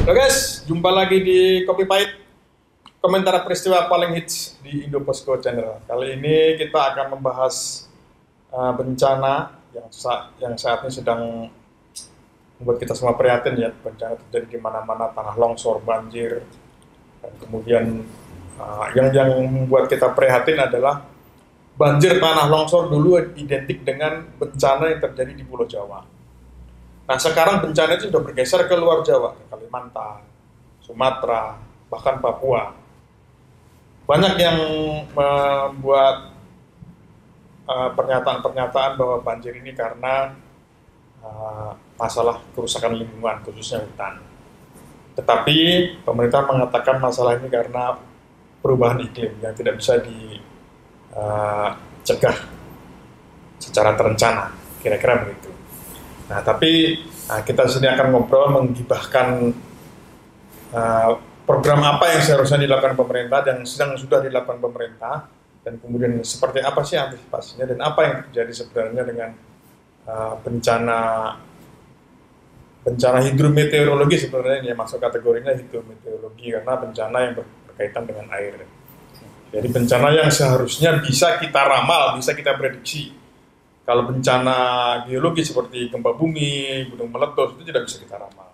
Halo guys, jumpa lagi di Kopi Pahit, komentar peristiwa paling hits di Indoposko Channel. Kali ini kita akan membahas bencana yang saat ini sedang membuat kita semua prihatin ya. Bencana terjadi di mana-mana, tanah longsor, banjir, dan kemudian yang membuat kita prihatin adalah banjir tanah longsor dulu identik dengan bencana yang terjadi di Pulau Jawa. Nah sekarang bencana itu sudah bergeser ke luar Jawa, ke Kalimantan, Sumatera, bahkan Papua. Banyak yang membuat pernyataan-pernyataan bahwa banjir ini karena masalah kerusakan lingkungan, khususnya hutan. Tetapi pemerintah mengatakan masalah ini karena perubahan iklim yang tidak bisa dicegah secara terencana, kira-kira begitu. Nah, tapi kita sini akan ngobrol menggibahkan program apa yang seharusnya dilakukan pemerintah dan sudah dilakukan pemerintah, dan kemudian seperti apa sih antisipasinya dan apa yang terjadi sebenarnya dengan bencana hidrometeorologi. Sebenarnya yang masuk kategorinya hidrometeorologi karena bencana yang berkaitan dengan air. Jadi bencana yang seharusnya bisa kita ramal, bisa kita prediksi. Kalau bencana geologi seperti gempa bumi, gunung meletus, itu tidak bisa kita ramal.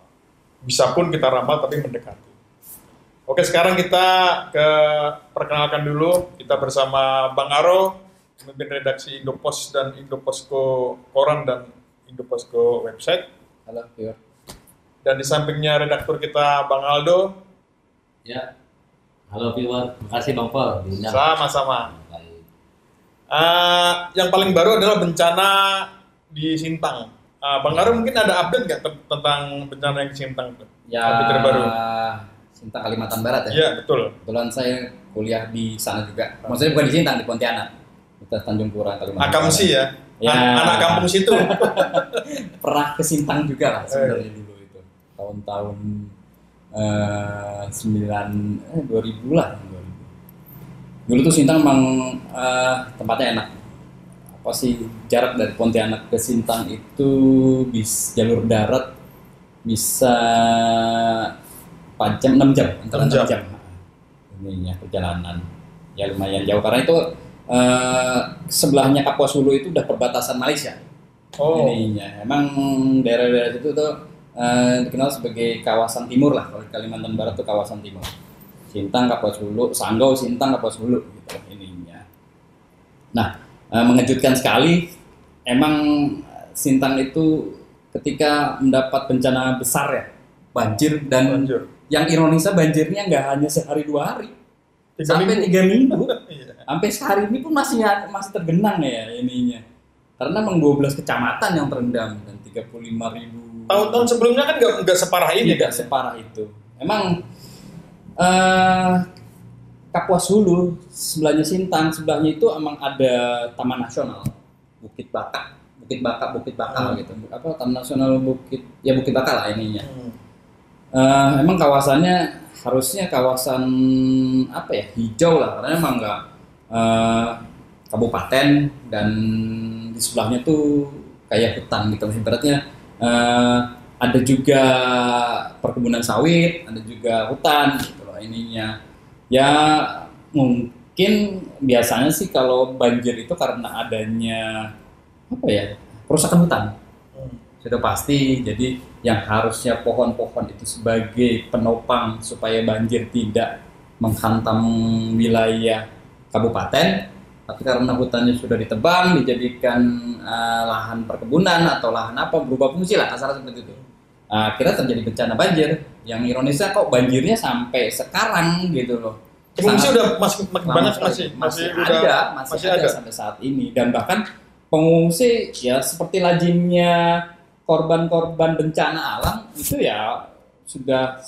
Bisa pun kita ramal, tapi mendekati. Oke, sekarang kita perkenalkan dulu. Kita bersama Bang Aro, pemimpin redaksi Indopos dan Indoposko Koran dan Indoposko website. Halo, Pior. Dan di sampingnya redaktur kita Bang Aldo. Ya, halo Pior. Terima kasih Bang Pol. Sama-sama. Yang paling baru adalah bencana di Sintang. Bang Aro mungkin ada update nggak tentang bencana yang di Sintang? Ya, update terbaru. Sintang Kalimantan Barat ya? Iya, betul. Kebetulan saya kuliah di sana juga. Maksudnya bukan di Sintang, di Pontianak. Kita Tanjung Pura, Kalimantan Barat. Akamsi ya? Ya. Anak kampung situ. Pernah ke Sintang juga lah sebenarnya dulu itu. Tahun-tahun 2000 lah. Dulu tuh Sintang memang tempatnya enak. Apa sih, jarak dari Pontianak ke Sintang itu jalur darat bisa 4 jam, 6 jam, antara 6 jam. Ininya perjalanan. Ya lumayan jauh karena itu sebelahnya Kapuas Hulu itu udah perbatasan Malaysia. Oh. Ininya. Emang daerah-daerah itu tuh dikenal sebagai kawasan timur lah. Kalau di Kalimantan Barat tuh kawasan timur. Sintang, Kapuas Hulu, Sanggau, Sintang, Kapuas Hulu gitu ininya. Nah, mengejutkan sekali emang Sintang itu ketika mendapat bencana besar ya, banjir. Yang ironisnya banjirnya nggak hanya sehari 2 hari, sampai 3 minggu. Sampai sehari ini pun masih tergenang ya ininya. Karena memang 12 kecamatan yang terendam dan 35.000. Tahun-tahun sebelumnya kan nggak separah ini. Tidak separah itu. Emang Kapuas Hulu, sebelahnya Sintang, sebelahnya itu emang ada Taman Nasional Bukit Bakal gitu. Apa Taman Nasional Bukit Bakal lah ininya. Emang kawasannya harusnya kawasan apa ya, hijau lah, karena emang nggak kabupaten dan di sebelahnya tuh kayak hutan gitu. Ibaratnya ada juga perkebunan sawit, ada juga hutan gitu loh ininya. Ya mungkin biasanya sih kalau banjir itu karena adanya apa ya, kerusakan hutan. Sudah pasti. Jadi yang harusnya pohon-pohon itu sebagai penopang supaya banjir tidak menghantam wilayah kabupaten, tapi karena hutannya sudah ditebang, dijadikan lahan perkebunan atau lahan apa, berubah fungsi lah, kasar seperti itu. Akhirnya terjadi bencana banjir. Yang ironisnya kok banjirnya sampai sekarang gitu loh. Pengungsi udah banyak masih ada sampai saat ini, dan bahkan pengungsi ya seperti lazimnya korban-korban bencana alam itu ya sudah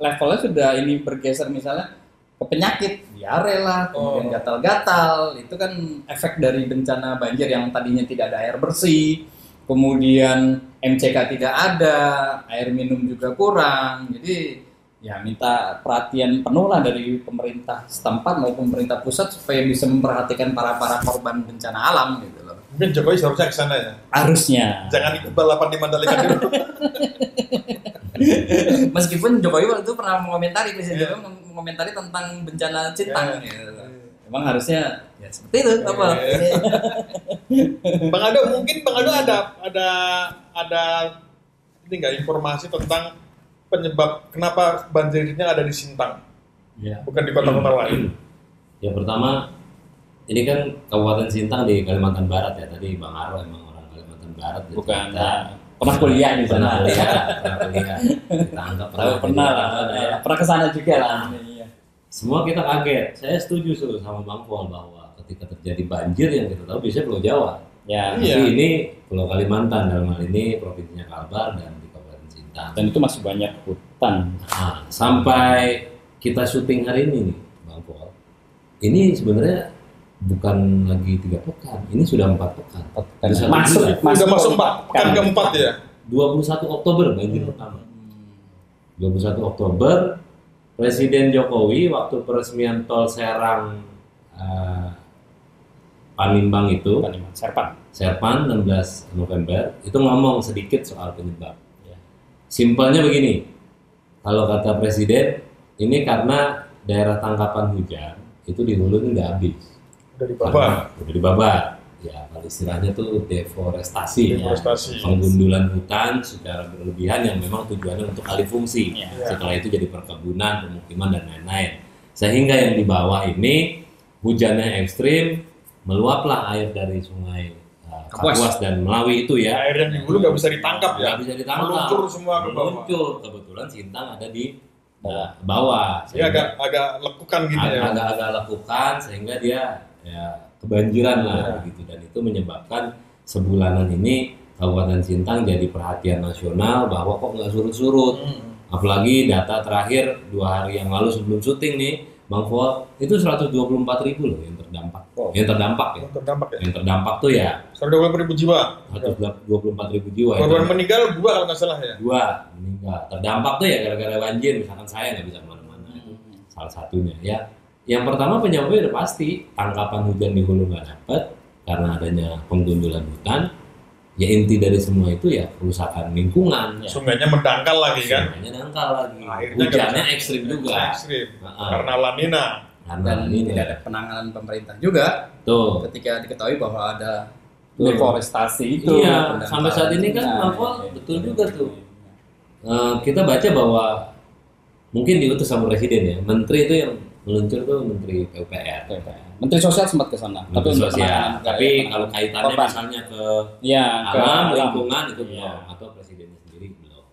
levelnya sudah ini bergeser misalnya ke penyakit, diare lah, kemudian gatal-gatal. Itu kan efek dari bencana banjir yang tadinya tidak ada air bersih, kemudian MCK tidak ada, air minum juga kurang. Jadi ya minta perhatian penuh lah dari pemerintah setempat maupun pemerintah pusat supaya bisa memperhatikan para korban bencana alam gitu loh. Mungkin Jokowi seharusnya ke sana ya. Harusnya. Jangan ikut balapan di Mandalika dulu. Meskipun Jokowi waktu itu pernah mengomentari, Presiden Jokowi mengomentari tentang bencana Sintang. Gitu. Emang harusnya ya seperti itu apa? Bang Aldo, mungkin Bang Aldo ada ini nggak informasi tentang penyebab kenapa banjirnya ada di Sintang, bukan di kota-kota lain? Ya pertama, ini kan Kabupaten Sintang di Kalimantan Barat ya. Tadi Bang Arlo emang orang Kalimantan Barat. Bukan. Pernah kuliah di sana. Pernah kuliah. Kita anggap pernah kesana juga lah. Semua kita kaget. Saya setuju sama Bang Pol bahwa ketika terjadi banjir yang kita tahu biasanya Pulau Jawa. Ya. Tapi ini Pulau Kalimantan, dalam hal ini provinsinya Kalbar dan di Kabupaten Sintang. Dan itu masih banyak hutan. Nah, sampai kita syuting hari ini nih, Bang Pol. Ini sebenarnya bukan lagi 3 pekan, ini sudah 4 pekan. Sudah masuk pekan keempat ya. 21 Oktober banjir pertama. 21 Oktober Presiden Jokowi waktu peresmian tol Serang Panimbang itu, Serpan 16 November itu ngomong sedikit soal penyebab. Simpelnya begini, kalau kata Presiden, ini karena daerah tangkapan hujan itu di hulu ini nggak habis. Udah dibabat. Ya, kalau istilahnya tuh deforestasi. Penggundulan hutan secara berlebihan yang memang tujuannya untuk alih fungsi. Setelah itu jadi perkebunan, pemukiman dan lain-lain. Sehingga yang di bawah ini hujannya ekstrim, meluaplah air dari sungai Kapuas dan Melawi itu ya. Air yang di hulu nggak bisa ditangkap ya. Nggak bisa ditangkap. Meluncur semua ke bawah. Meluncur. Kebetulan Sintang ada di bawah. Dia agak lekukan gitu ya. Agak lekukan sehingga dia ya kebanjiran lah gitu, dan itu menyebabkan sebulanan ini Kabupaten Sintang jadi perhatian nasional bahwa kok nggak surut-surut. Apalagi data terakhir 2 hari yang lalu sebelum syuting nih Bang Fuad, itu 124.000 loh yang terdampak. Yang terdampak ya. Yang terdampak tuh ya 120.000 jiwa. 124.000 jiwa. Korban meninggal 2 kalau nggak salah ya. 2 meninggal. Terdampak tuh ya gara-gara banjir, misalkan saya nggak bisa kemana-mana, itu salah satunya ya. Yang pertama penyebabnya udah pasti, tangkapan hujan di hulu nggak dapat karena adanya penggundulan hutan. Ya inti dari semua itu ya kerusakan lingkungan. Sungainya mendangkal lagi kan? Sungainya dangkal lagi. Hujannya ekstrim juga. Karena La Nina. Dan tidak ada penanganan pemerintah juga. Tuh. Ketika diketahui bahwa ada deforestasi itu. Iya. Sampai saat ini kan betul juga tuh. Kita baca bahwa mungkin diutus sama presiden ya. Menteri itu yang meluncur tuh Menteri PUPR. Menteri Sosial sempat ke sana. Tapi kalau kaitannya misalnya ke alam, lingkungan itu belum, atau presidennya sendiri belum.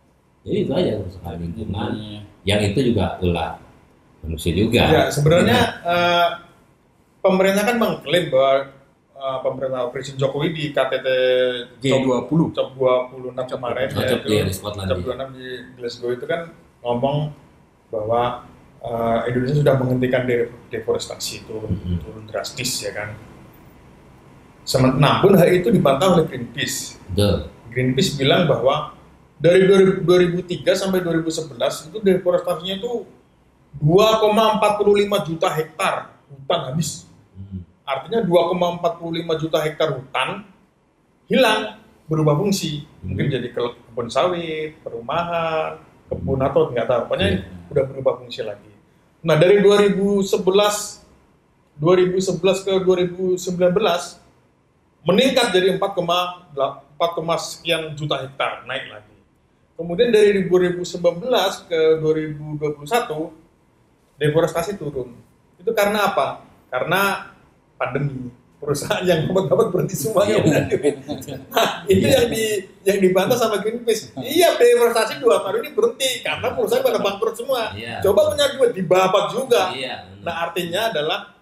Jadi itu aja kerusakan lingkungan. Yang itu juga ulah manusia juga. Ya sebenarnya pemerintah kan mengklaim bahwa pemerintah Presiden Jokowi di KTT G20 COP26 kemarin di Scotland COP26 di Glasgow itu kan ngomong bahwa Indonesia sudah menghentikan deforestasi turun drastis ya kan. Namun hal itu dibantah oleh Greenpeace. Greenpeace bilang bahwa dari 2003 sampai 2011 itu deforestasinya itu 2,45 juta hektar hutan habis. Artinya 2,45 juta hektar hutan hilang, berubah fungsi. Mungkin jadi kebun sawit, perumahan, kebun atau nggak tahu. Pokoknya udah berubah fungsi lagi. Nah dari 2011 ke 2019 meningkat jadi 4, sekian juta hektar, naik lagi. Kemudian dari 2019 ke 2021 deforestasi turun. Itu karena apa? Karena pandemi. Perusahaan yang dapat berhenti semuanya. Nah, itu yang dibantah sama Greenpeace. Iya, deforestasi 2 tahun ini berhenti karena perusahaan pada bangkrut semua. Coba punya duit dibabat juga. Nah, artinya adalah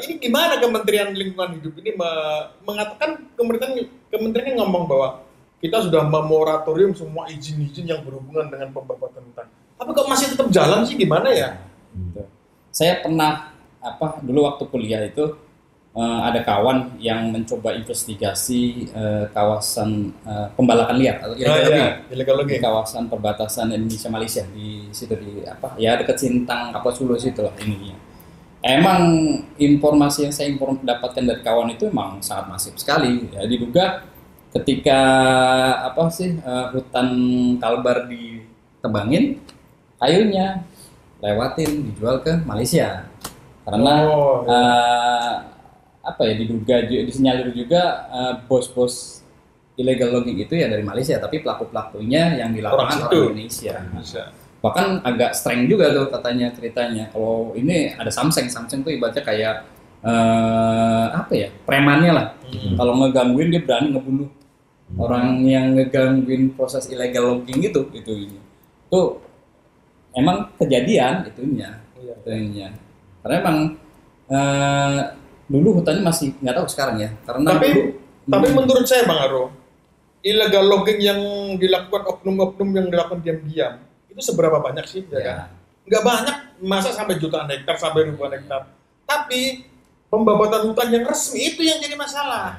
ini gimana Kementerian Lingkungan Hidup ini mengatakan kementeriannya ngomong bahwa kita sudah memoratorium semua izin-izin yang berhubungan dengan pembabatan hutan. Tapi kok masih tetap jalan sih, gimana ya? Saya pernah dulu waktu kuliah itu ada kawan yang mencoba investigasi kawasan pembalakan liar atau illegal logging di kawasan perbatasan Indonesia Malaysia di situ dekat Sintang Kapuas Hulu situ lah ininya. Emang informasi yang saya dapatkan dari kawan itu emang sangat masif sekali. Ya, diduga ketika hutan Kalbar tebangin kayunya, lewatin, dijual ke Malaysia. Karena apa ya, disinyalir juga bos-bos illegal logging itu ya dari Malaysia, tapi pelaku-pelakunya yang di lapangan orang Indonesia. Bahkan agak strength juga tuh katanya ceritanya. Kalau ini ada Samseng tuh ibaratnya kayak apa ya, premannya lah. Kalau ngegangguin dia berani ngebunuh orang yang ngegangguin proses illegal logging itu emang kejadian itunya. Karena emang dulu hutannya masih nggak tahu sekarang ya. Karena tapi menurut saya Bang Aro, illegal logging yang dilakukan oknum-oknum yang dilakukan diam-diam itu seberapa banyak sih, ya kan? Nggak banyak, masa sampai jutaan hektar, sampai ribuan hektar. Tapi pembabatan hutan yang resmi itu yang jadi masalah,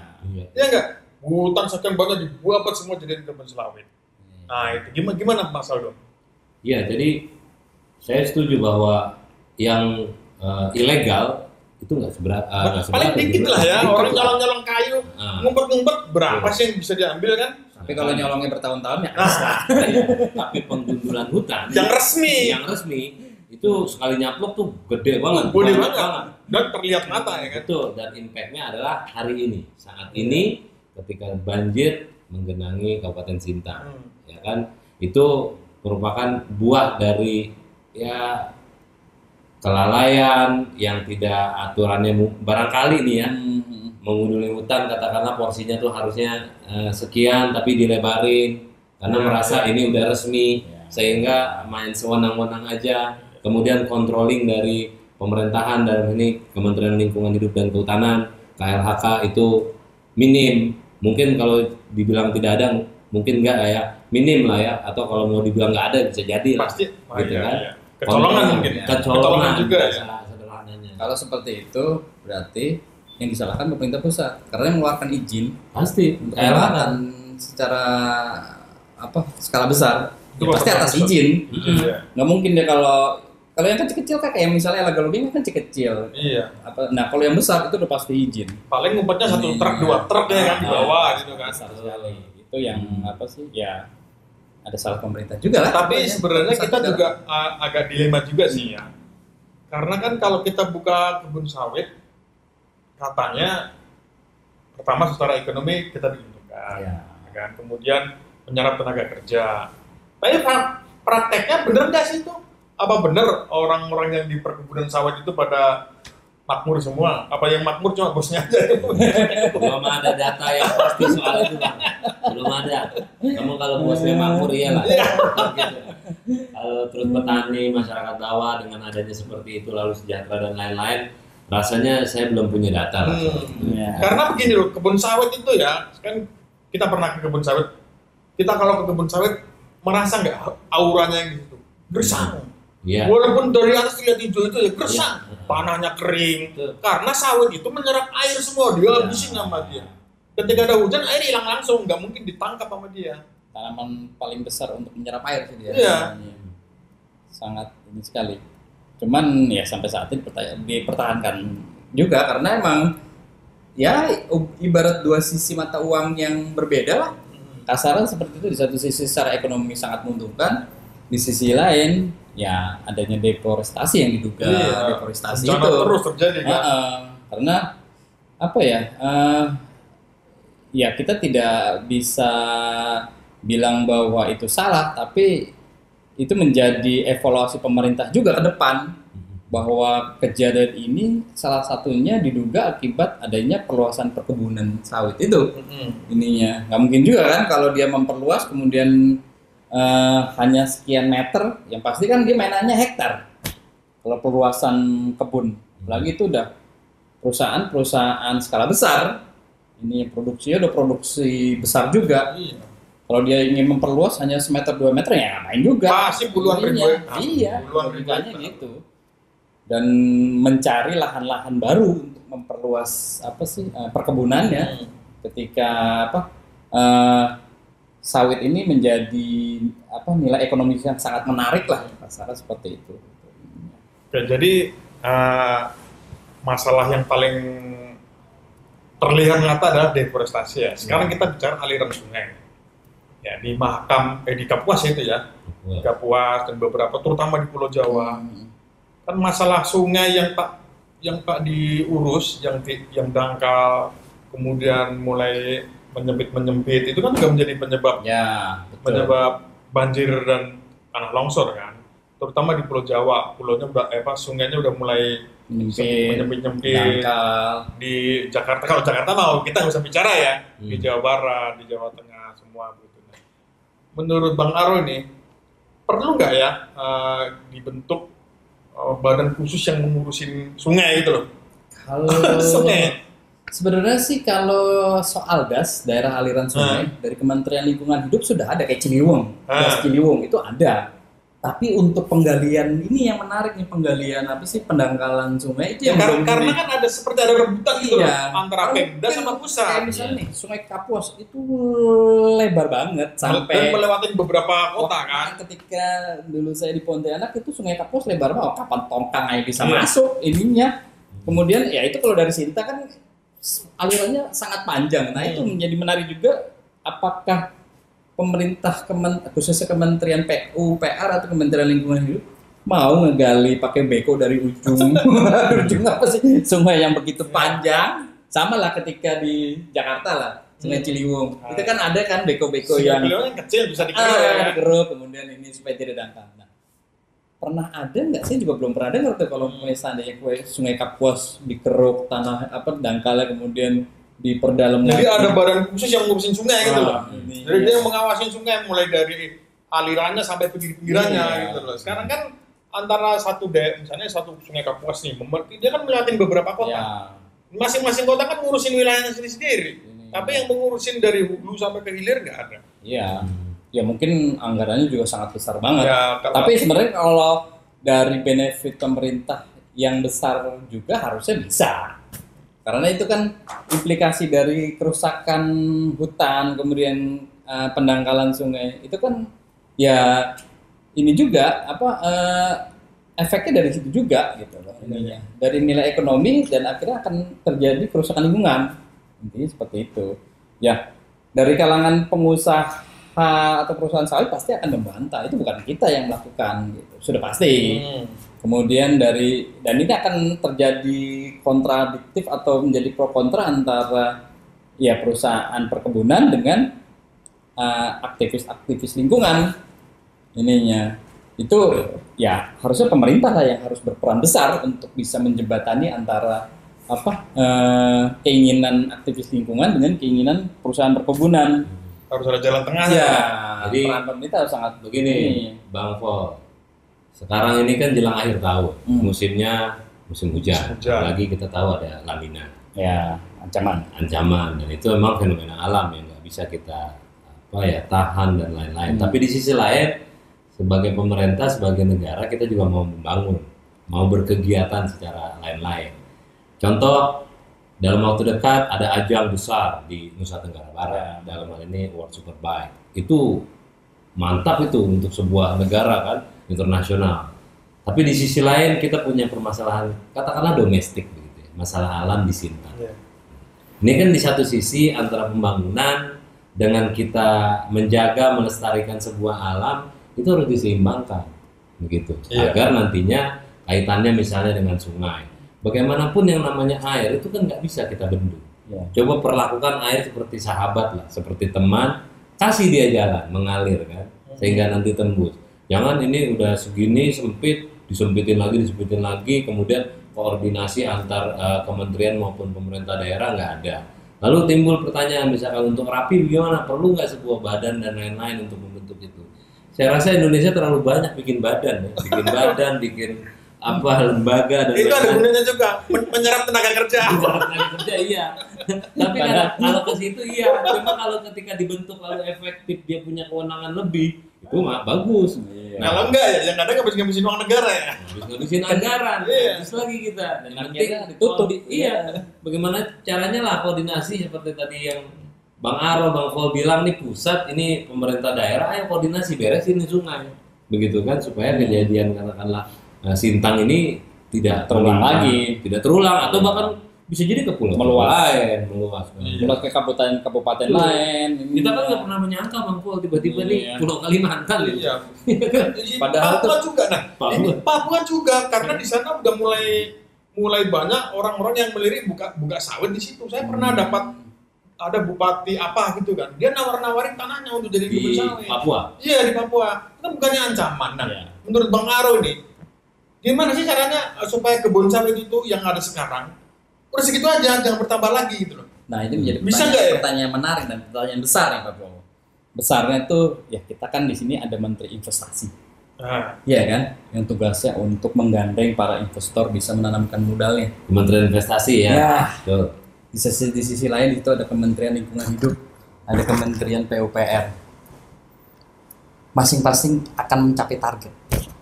ya nggak? Hutan sekian banyak dibuat semua jadi kebun sawit. Nah itu gimana Mas Aldo? Iya, jadi saya setuju bahwa yang ilegal itu nggak seberapa. Paling dikit lah ya, orang nyolong-nyolong kayu, ngumpet-ngumpet berapa sih yang bisa diambil kan? Tapi kalau nyolongnya bertahun-tahun ya tapi penggundulan hutan yang resmi itu sekali nyaplok tuh gede banget. Dan terlihat mata ya kan? Betul, dan impact-nya adalah hari ini, saat ini ketika banjir menggenangi Kabupaten Sintang, ya kan? Itu merupakan buah dari ya kelalaian yang tidak aturannya barangkali nih ya. Mengunjungi hutan katakanlah porsinya tuh harusnya sekian tapi dilebarin karena merasa ini udah resmi sehingga main sewenang-wenang aja. Kemudian controlling dari pemerintahan dalam ini Kementerian Lingkungan Hidup dan Kehutanan, KLHK itu minim. Mungkin kalau dibilang tidak ada mungkin enggak ya, minim lah ya, atau kalau mau dibilang nggak ada bisa jadi lah. Pasti gitu kan. Kecolongan mungkin. Kecolongan juga ya. Sederhananya. Kalau seperti itu berarti yang disalahkan pemerintah pusat karena mengeluarkan izin pasti mengeluarkan secara skala besar ya pasti atas izin. Nggak mungkin deh kalau yang kecil-kecil kayak misalnya illegal logging kan kecil. Nah kalau yang besar itu udah pasti izin. Paling ngumpetnya 1 truk 2 truk ya kan di bawah gitu kan. Besar sekali. Itu yang ya ada salah pemerintah juga lah. Tapi sebenarnya kita juga agak dilema juga sih ya. Karena kan kalau kita buka kebun sawit, katanya pertama secara ekonomi kita diuntungkan, kan? Kemudian menyerap tenaga kerja. Tapi prakteknya bener nggak sih itu? Apa bener orang-orang yang di perkebunan sawit itu pada makmur semua? Apa yang makmur cuma bosnya aja? Belum ada data yang pasti soal itu, Bang. Belum ada. Kamu kalau bosnya makmur iyalah. Kalau terus petani, masyarakat bawah dengan adanya seperti itu lalu sejahtera dan lain-lain, rasanya saya belum punya data. Karena begini loh, kebun sawit itu ya, kan kita pernah ke kebun sawit. Kita kalau ke kebun sawit merasa nggak auranya yang gitu, gersang. Walaupun dari atas lihat hijau itu ya gersang, tanahnya kering. Karena sawit itu menyerap air semua, dia habisin sama dia. Ketika ada hujan, air hilang langsung, nggak mungkin ditangkap sama dia. Tanaman paling besar untuk menyerap air sih dia. Sangat ini sekali. Cuman ya sampai saat ini dipertahankan juga karena emang ya ibarat dua sisi mata uang yang berbeda lah. Kasarnya seperti itu, di satu sisi secara ekonomi sangat menguntungkan, di sisi lain ya adanya deforestasi yang diduga deforestasi itu terus terjadi kan? Karena apa ya ya kita tidak bisa bilang bahwa itu salah, tapi itu menjadi evaluasi pemerintah juga ke depan bahwa kejadian ini salah satunya diduga akibat adanya perluasan perkebunan sawit itu. Ininya nggak mungkin juga kan kalau dia memperluas kemudian hanya sekian meter, yang pasti kan dia mainannya hektar. Kalau perluasan kebun, apalagi itu udah perusahaan skala besar, ini produksinya udah produksi besar juga. Kalau dia ingin memperluas hanya semeter 2 meter ya ngapain juga. Pasti puluhan ribu. Puluhan ribunya gitu. Dan mencari lahan-lahan baru untuk memperluas perkebunannya. Ketika sawit ini menjadi nilai ekonomi yang sangat menarik lah, kasarnya seperti itu. Oke, jadi masalah yang paling terlihat nyata adalah deforestasi ya. Sekarang kita bicara aliran sungai. ya di di Kapuas itu ya, di Kapuas dan beberapa terutama di Pulau Jawa. Kan masalah sungai yang tak diurus, yang dangkal, kemudian mulai menyempit itu kan juga menjadi penyebab banjir dan tanah longsor kan, terutama di Pulau Jawa. Sungainya udah mulai menyempit. Di Jakarta, kalau Jakarta mau kita nggak usah bicara ya, di Jawa Barat, di Jawa Tengah semua begitu. Menurut Bang Aro ini perlu nggak ya dibentuk badan khusus yang mengurusin sungai itu loh? Kalau sungai sebenarnya sih kalau soal gas daerah aliran sungai dari Kementerian Lingkungan Hidup sudah ada, kayak Ciliwung, gas Ciliwung itu ada. Tapi untuk penggalian ini yang menarik nih, penggalian pendangkalan sungai itu yang belum karena kan ada seperti ada rebutan gitu loh antara Pemda sama pusat. Kayak misalnya nih Sungai Kapuas itu lebar banget sampai melewati beberapa kota kan. Ketika dulu saya di Pontianak itu Sungai Kapuas lebar banget, kapan tongkang aja bisa masuk ininya. Kemudian ya itu kalau dari Sinta kan alirannya sangat panjang. Nah itu menjadi menarik juga, apakah pemerintah khususnya Kementerian PUPR atau Kementerian Lingkungan Hidup mau ngegali pakai beko dari ujung apa sih sungai yang begitu panjang. Sama lah ketika di Jakarta lah Sungai Ciliwung itu kan ada kan beko-beko yang kecil bisa dikeruk kemudian ini supaya tidak dangkal. Nah, pernah ada nggak sih, juga belum pernah dengar tuh kalau misalnya Sungai Kapuas dikeruk tanah dangkalnya kemudian diperdalam. Jadi ada badan khusus yang ngurusin sungai gitu loh. Jadi dia yang mengawasi sungai mulai dari alirannya sampai pinggir-pinggirannya gitu loh. Sekarang kan antara misalnya satu Sungai Kapuas nih, dia kan melihatin beberapa kota. Masing-masing kota kan ngurusin wilayahnya sendiri-sendiri. Tapi yang mengurusin dari hulu sampai ke hilir nggak ada. Iya. Ya mungkin anggarannya juga sangat besar banget. Tapi sebenarnya kalau dari benefit pemerintah yang besar juga harusnya bisa. Karena itu kan implikasi dari kerusakan hutan, kemudian pendangkalan sungai, itu kan ya ini juga efeknya dari situ juga gitu loh ininya. Dari nilai ekonomi dan akhirnya akan terjadi kerusakan lingkungan. Intinya seperti itu. Ya, dari kalangan pengusaha atau perusahaan sawit pasti akan membantah, itu bukan kita yang melakukan gitu. Sudah pasti. Kemudian dan ini akan terjadi kontradiktif atau menjadi pro kontra antara ya perusahaan perkebunan dengan aktivis lingkungan ininya. Itu ya harusnya pemerintah lah yang harus berperan besar untuk bisa menjembatani antara keinginan aktivis lingkungan dengan keinginan perusahaan perkebunan. Harus ada jalan tengahnya. Ya, jadi peran pemerintah harus sangat begini, Bang Vol. Sekarang ini kan jelang akhir tahun, musimnya musim hujan. Lagi kita tahu ada La Nina. Ya, ancaman. Dan itu memang fenomena alam yang nggak bisa kita tahan dan lain-lain. Tapi di sisi lain, sebagai pemerintah, sebagai negara, kita juga mau membangun, mau berkegiatan secara lain-lain. Contoh, dalam waktu dekat ada ajang besar di Nusa Tenggara Barat, dalam hal ini World Superbike. Itu mantap itu untuk sebuah negara kan, internasional. Tapi di sisi lain kita punya permasalahan katakanlah domestik begitu ya, masalah alam di Sintang. Ini kan di satu sisi antara pembangunan dengan kita menjaga melestarikan sebuah alam itu harus diseimbangkan begitu. Agar nantinya kaitannya misalnya dengan sungai. Bagaimanapun yang namanya air itu kan nggak bisa kita bendung. Coba perlakukan air seperti sahabat lah, seperti teman, kasih dia jalan mengalir kan, sehingga nanti tembus. Jangan ini udah segini sempit, disempitin lagi, kemudian koordinasi antar kementerian maupun pemerintah daerah nggak ada. Lalu timbul pertanyaan, misalkan untuk rapi bagaimana? Perlu nggak sebuah badan dan lain-lain untuk membentuk itu? Saya rasa Indonesia terlalu banyak bikin badan, bikin lembaga dan itu ada gunanya juga menyerap tenaga kerja. Iya. Tapi kalau ke situ iya. Cuma kalau ketika dibentuk lalu efektif dia punya kewenangan lebih, itu mah bagus. Kalau enggak ya, yang ada ngabisin uang negara ya. Ngabisin anggaran. Terus lagi kita. Dan penting ditutup. Iya. Bagaimana caranya lah koordinasi seperti tadi yang Bang Aro, Bang Vol bilang nih pusat, ini pemerintah daerah, ayo koordinasi beresin nih sungai. Begitu kan supaya kejadian katakanlah Sintang ini tidak terulang atau bahkan bisa jadi ke pulau Meluas. lain, meluas. Meluas ke kabupaten lain. Kita kan nggak pernah menyangka Bang Pol tiba-tiba nih Pulau Kalimantan gitu. Iya. Padahal Papua juga. Nah, Papua. ini Papua juga karena di sana udah mulai banyak orang-orang yang melirik buka sawit di situ. Saya pernah dapat ada bupati apa gitu kan. Dia nawarin tanahnya untuk jadi kebun Di sawit. Papua. Iya, di Papua. Itu bukannya ancaman. Nah, Iya. menurut Bang Aro ini gimana sih caranya supaya kebun sawit itu yang ada sekarang udah segitu aja, jangan bertambah lagi gitu loh. Nah, itu menjadi Bisa nggak ya? pertanyaan menarik dan pertanyaan besar ya Pak Bowo. Besarnya tuh ya kita kan di sini ada Menteri Investasi. Nah, Iya kan? Yang tugasnya untuk menggandeng para investor bisa menanamkan modalnya. Kementerian Investasi ya. Ya. Tuh. Di sisi lain itu ada Kementerian Lingkungan Hidup, ada Kementerian PUPR. Masing-masing akan mencapai target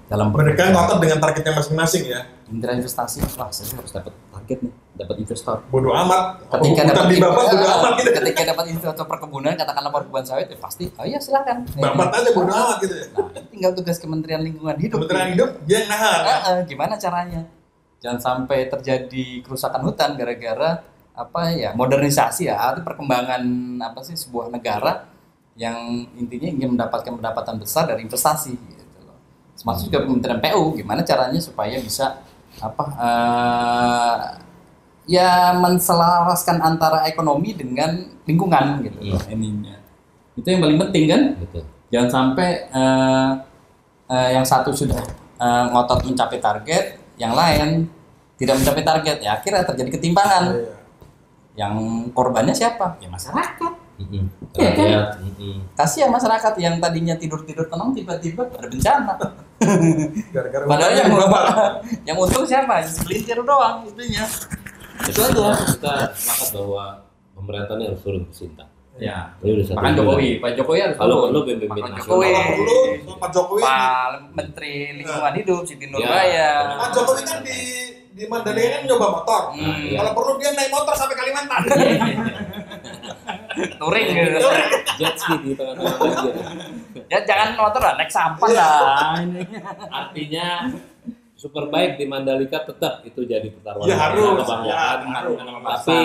dalam mereka ngotot dengan targetnya masing-masing ya. Kementerian Investasi, wah saya harus dapat target nih, dapat investor. Bodoh amat. Ketika Bukan dapat di bapak bodoh amat gitu. ketika dapat investor perkebunan, katakanlah perkebunan sawit, ya pasti, oh iya silakan. Bapak aja bodoh amat gitu ya. Nah, itu tinggal tugas Kementerian Lingkungan Hidup. Kementerian Hidup dia yang nahan. Gimana caranya? Jangan sampai terjadi kerusakan hutan gara-gara apa ya modernisasi ya, arti perkembangan apa sih sebuah negara yang intinya ingin mendapatkan pendapatan besar dari investasi gitu loh. Termasuk juga Kementerian PU, gimana caranya supaya bisa apa ya menselaraskan antara ekonomi dengan lingkungan gitu loh ininya. Itu yang paling penting kan? Betul. Jangan sampai yang satu sudah ngotot mencapai target, yang lain tidak mencapai target, ya akhirnya terjadi ketimpangan. Iya. Yang korbannya siapa? Ya masyarakat. Iya kan? kan? Kasihan masyarakat yang tadinya tidur-tidur tenang tiba-tiba ada bencana. Gara-gara Padahal hutan yang global. yang untung siapa? Segelintir doang itunya. Itu aja. Kita sepakat bahwa pemerintah ini harus turun ke Sintang. Ya. Ini udah satu Bahkan bulan. Pak Jokowi harus Kalau turun. perlu pemimpin Pak nasional. Jokowi. Kalau perlu Pak Jokowi. Pak Menteri Lingkungan Hidup Siti Ya. Nurbaya. Pak Jokowi kan di Mandalika kan nyoba motor. Iya. Kalau perlu dia naik motor sampai Kalimantan. Touring gitu. Jet ski di tengah-tengah banjir. Ya jangan motor lah, naik sampah lah. Ini. Artinya Superbike di Mandalika tetap itu jadi pertaruhan. Ya, harus. kebanggaan. Ya, harus. Tapi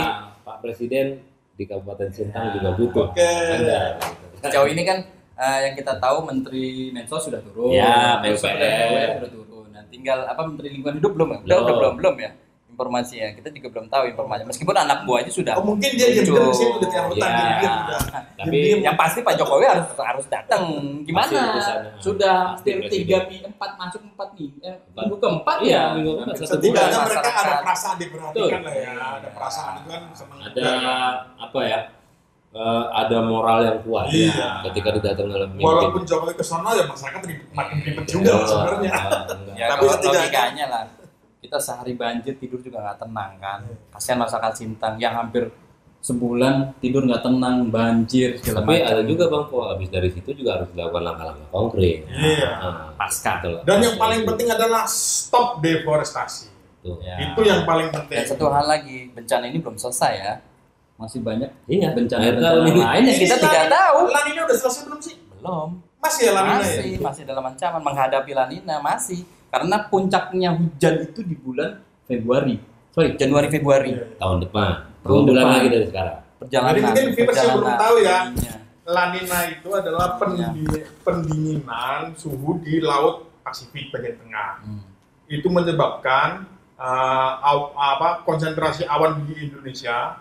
Pak Presiden di Kabupaten Sintang juga butuh. Oke. Anda. Sejauh ini kan yang kita tahu Menteri Mensos sudah turun. Ya, Terus PUPR. PUPR sudah turun. Nah, tinggal apa Menteri Lingkungan Hidup belum? Belum ya. Informasinya kita juga belum tahu informasinya. Meskipun anak buahnya sudah. Oh, mungkin dia diam muncul. di situ di tengah hutan Ya. diam udah. Tapi Diam-diam. Yang pasti Pak Jokowi harus datang. Gimana? Pasti urusannya. Sudah Pasti hampir Presiden. 4 masuk 4 nih. Minggu keempat Iya, ya. minggu keempat. Hampir Satu sebulan Setidaknya mereka masyarakat. ada perasaan diperhatikan Betul. lah ya. Ada perasaan itu kan senang. ada apa ya? Ada moral yang kuat Iya. ketika didatang dalam mimpi. Walaupun Jokowi ke sana ya masyarakat makin ribet juga sebenarnya. Ya Tapi kalau setidaknya- logikanya lah, kita sehari banjir tidur juga nggak tenang kan. Kasihan masyarakat Sintang yang hampir sebulan tidur nggak tenang, banjir segala Tapi macam. ada juga Bang Po, habis dari situ juga harus dilakukan langkah-langkah konkret. Iya. Nah, pasca. betul. Dan yang paling penting adalah stop deforestasi. Tuh. Ya. Itu yang paling penting. Dan satu hal lagi, bencana ini belum selesai ya. Masih banyak Iya, bencana-bencana ini. lain yang kita tidak tahu. Lanina udah selesai belum sih? Belum. Masih ya Lanina ya? Masih dalam ancaman menghadapi lanina masih. Karena puncaknya hujan itu di bulan Januari Februari. Tahun depan. Tahun 2 bulan depan. lagi dari sekarang. Perjalanan. Jadi mungkin viewers yang belum tahu ya. Iya. Lanina itu adalah pendinginan suhu di Laut Pasifik bagian tengah. Itu menyebabkan konsentrasi awan di Indonesia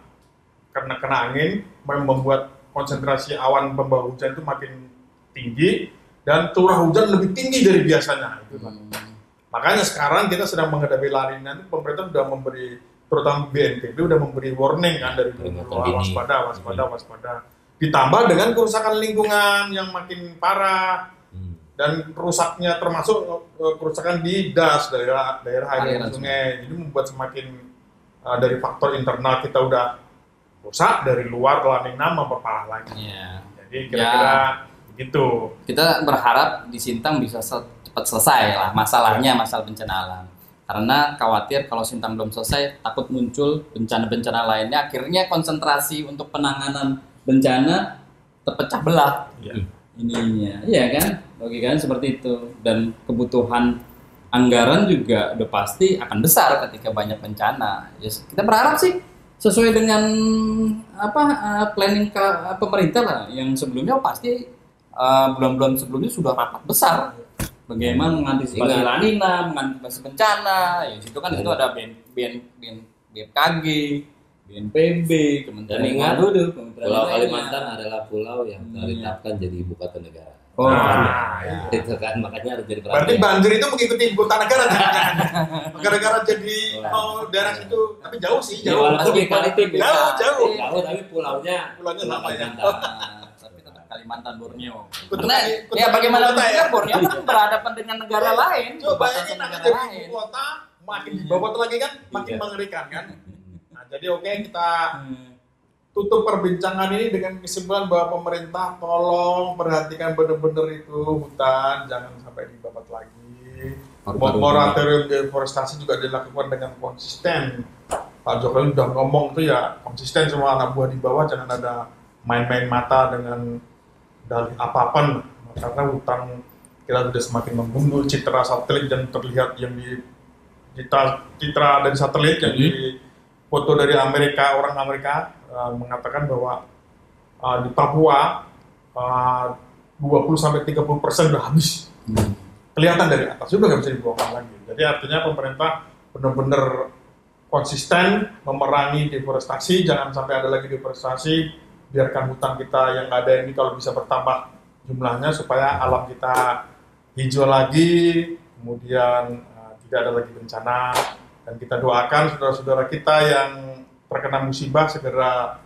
karena kena angin membuat konsentrasi awan pembawa hujan itu makin tinggi dan curah hujan lebih tinggi dari biasanya. Itu kan. Makanya sekarang kita sedang menghadapi lanina, pemerintah sudah memberi, terutama BNPB sudah memberi warning kan dari dulu, waspada. Ditambah dengan kerusakan lingkungan yang makin parah dan rusaknya termasuk kerusakan di das daerah aliran sungai. Jadi membuat semakin dari faktor internal kita udah rusak, dari luar lanina memperparah lagi. Iya. Jadi kira-kira begitu. Kita berharap di Sintang bisa cepat selesai lah masalahnya, masalah bencana alam. Karena khawatir kalau Sintang belum selesai, takut muncul bencana-bencana lainnya. Akhirnya konsentrasi untuk penanganan bencana terpecah belah. Ya. Ininya, iya kan? Logikanya seperti itu. Dan kebutuhan anggaran juga udah pasti akan besar ketika banyak bencana. Ya, kita berharap sih sesuai dengan planning pemerintah lah yang sebelumnya pasti bulan-bulan sebelumnya sudah rapat besar bagaimana mengantisipasi La Nina, mengantisipasi bencana. Ya situ kan itu ada BMKG, BNPB, Dan ingat, Pulau Kalimantan adalah pulau yang ditetapkan jadi ibu kota negara. Itu kan makanya harus jadi perhatian. Berarti banjir itu mengikuti ibu kota negara, negara-negara jadi daerah itu, tapi jauh sih, jauh. Jauh, tapi pulaunya sama ya. Tapi tetap Kalimantan, Borneo. Karena ya bagaimana Borneo kan berhadapan dengan negara lain. Coba ini nanti jadi ibu kota, makin dibobot lagi kan, makin mengerikan kan. Nah, jadi oke, kita tutup perbincangan ini dengan kesimpulan bahwa pemerintah tolong perhatikan benar-benar itu hutan, jangan sampai dibabat lagi. Moratorium deforestasi juga dilakukan dengan konsisten. Pak Jokowi udah ngomong tuh ya konsisten, semua anak buah di bawah jangan ada main-main mata dengan dalih apapun, karena hutan kita sudah semakin membunuh. Citra satelit yang terlihat yang di citra dari satelit yang di foto dari Amerika, orang Amerika mengatakan bahwa di Papua 20-30% udah habis. Kelihatan dari atas, juga nggak bisa dibohongkan lagi. Jadi artinya pemerintah benar-benar konsisten memerangi deforestasi, jangan sampai ada lagi deforestasi, biarkan hutan kita yang ada ini kalau bisa bertambah jumlahnya supaya alam kita hijau lagi, kemudian tidak ada lagi bencana. Dan kita doakan saudara-saudara kita yang terkena musibah segera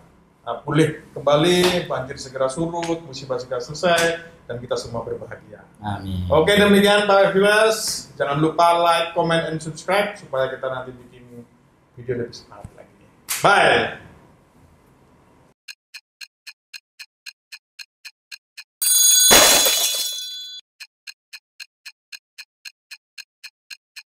pulih kembali, banjir segera surut, musibah segera selesai, dan kita semua berbahagia. Amin. Oke, demikian Pak viewers. Jangan lupa like, comment, and subscribe supaya kita nanti bikin video lebih semangat lagi. Bye!